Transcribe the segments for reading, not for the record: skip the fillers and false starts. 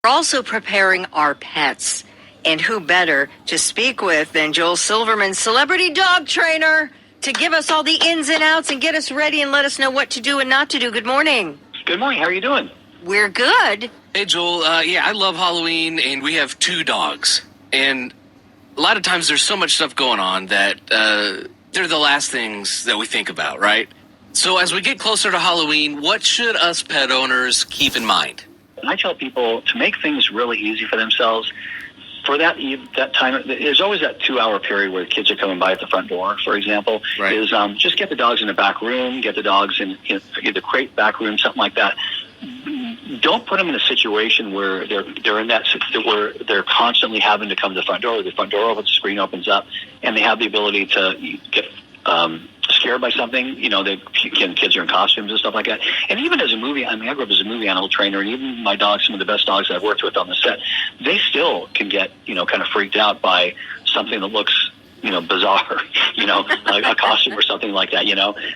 We're also preparing our pets. And who better to speak with than Joel Silverman, celebrity dog trainer, to give us all the ins and outs and get us ready and let us know what to do and not to do. Good morning. Good morning. How are you doing? We're good. Hey, Joel. I love Halloween, and we have 2 dogs. And a lot of times there's so much stuff going on that they're the last things that we think about, right? So as we get closer to Halloween, what should us pet owners keep in mind? I tell people to make things really easy for themselves. For that time, there's always that 2-hour period where kids are coming by at the front door, for example, right. Is just get the dogs in the back room, get the dogs in the crate back room, something like that. Don't put them in a situation where they're in that where they're constantly having to come to the front door. The front door opens, the screen opens up, and they have the ability to get scared by something. Kids are in costumes and stuff like that. And even as a movie, I grew up as a movie animal trainer, and even my dogs, some of the best dogs I've worked with on the set, they still can get, kind of freaked out by something that looks, bizarre, like a costume or something like that,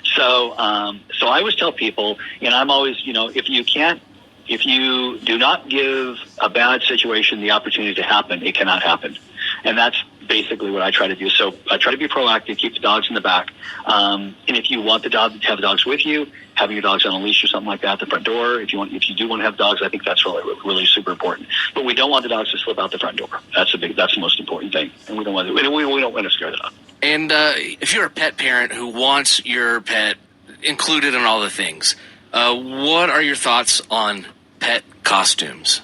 So I always tell people, and I'm always, if you do not give a bad situation the opportunity to happen, it cannot happen. And that's basically what I try to do. So I try to be proactive, keep the dogs in the back. And if you want to have the dogs with you, having your dogs on a leash or something like that at the front door. If you do want to have dogs, I think that's really super important. But we don't want the dogs to slip out the front door. That's the most important thing. And we don't want to scare the dog. And if you're a pet parent who wants your pet included in all the things, what are your thoughts on pet costumes?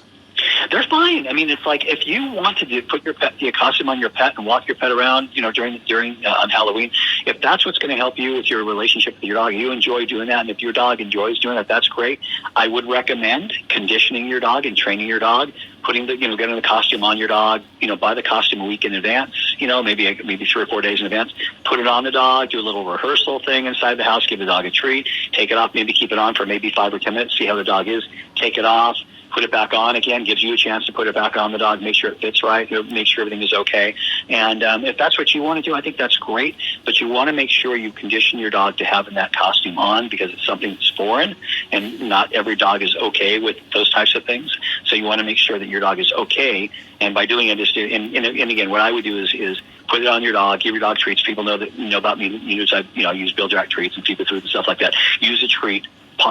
They're fine. It's like if you want to put the costume on your pet and walk your pet around, during on Halloween, if that's what's going to help you with your relationship with your dog, you enjoy doing that, and if your dog enjoys doing that, that's great. I would recommend conditioning your dog and training your dog, getting the costume on your dog, buy the costume a week in advance, maybe 3 or 4 days in advance, put it on the dog, do a little rehearsal thing inside the house, give the dog a treat, take it off, maybe keep it on for maybe 5 or 10 minutes, see how the dog is, take it off, put it back on again, gives you a chance to put it back on the dog, make sure it fits right, make sure everything is okay. And if that's what you want to do, I think that's great. But you want to make sure you condition your dog to having that costume on, because it's something that's foreign, and not every dog is okay with those types of things. So you want to make sure that your dog is okay. And by doing it, and again, what I would do is put it on your dog, give your dog treats. People know about me. I use Bill Jack treats and feed the food and stuff like that. Use a treat.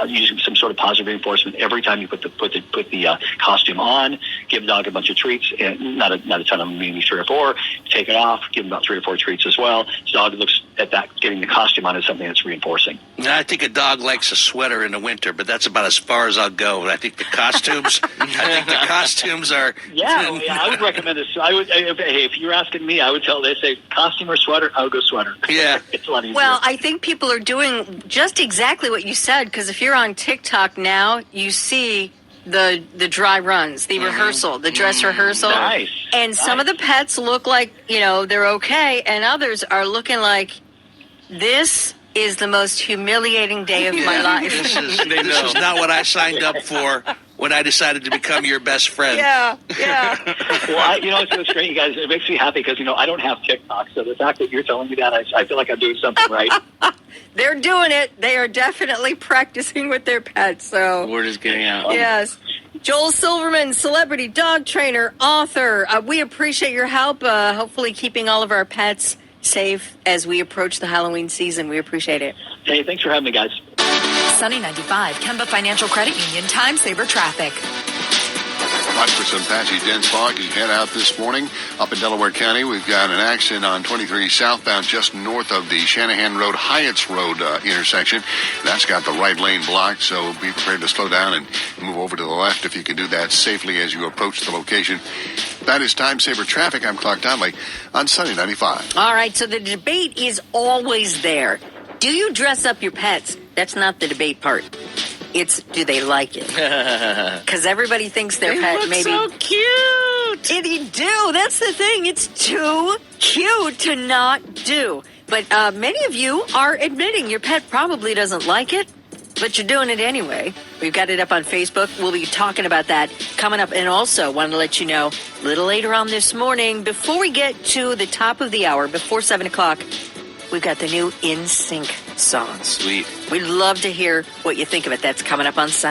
Use some sort of positive reinforcement every time you put the costume on. Give the dog a bunch of treats, and not a ton of them, maybe 3 or 4. Take it off. Give them about 3 or 4 treats as well. The dog looks at that, getting the costume on, as something that's reinforcing. I think a dog likes a sweater in the winter, but that's about as far as I'll go. I think the costumes. Are. Yeah, I would recommend this. If you're asking me, I would they say costume or sweater. I would go sweater. Yeah, it's a lot easier. Well, I think people are doing just exactly what you said, because if you're on TikTok now, you see the dry runs, the rehearsal, the dress rehearsal. Nice. And some of the pets look like, they're okay, and others are looking like, this is the most humiliating day of my life. This is not what I signed up for when I decided to become your best friend. Yeah. Well, it's great, you guys. It makes me happy because, I don't have TikTok. So the fact that you're telling me that, I feel like I'm doing something right. They're doing it. They are definitely practicing with their pets. So Word is getting out. Yes. Joel Silverman, celebrity dog trainer, author. We appreciate your help, hopefully keeping all of our pets safe as we approach the Halloween season. We appreciate it. Hey, thanks for having me, guys. Sunny 95, Kemba Financial Credit Union, time saver traffic. Watch for some patchy dense fog as you head out this morning. Up in Delaware County, we've got an accident on 23 southbound just north of the Shanahan Road, Hyatt's Road intersection. That's got the right lane blocked, so be prepared to slow down and move over to the left if you can do that safely as you approach the location. That is Time Saver Traffic. I'm Clark Donnelly on Sunny 95. All right, so the debate is always there. Do you dress up your pets? That's not the debate part. It's, do they like it? Because everybody thinks their pet look maybe so cute. They do. That's the thing. It's too cute to not do. But many of you are admitting your pet probably doesn't like it, but you're doing it anyway. We've got it up on Facebook. We'll be talking about that coming up. And also wanted to let you know, a little later on this morning, before we get to the top of the hour, before 7 o'clock, we've got the new In Sync song. Sweet. We'd love to hear what you think of it. That's coming up on Sunny.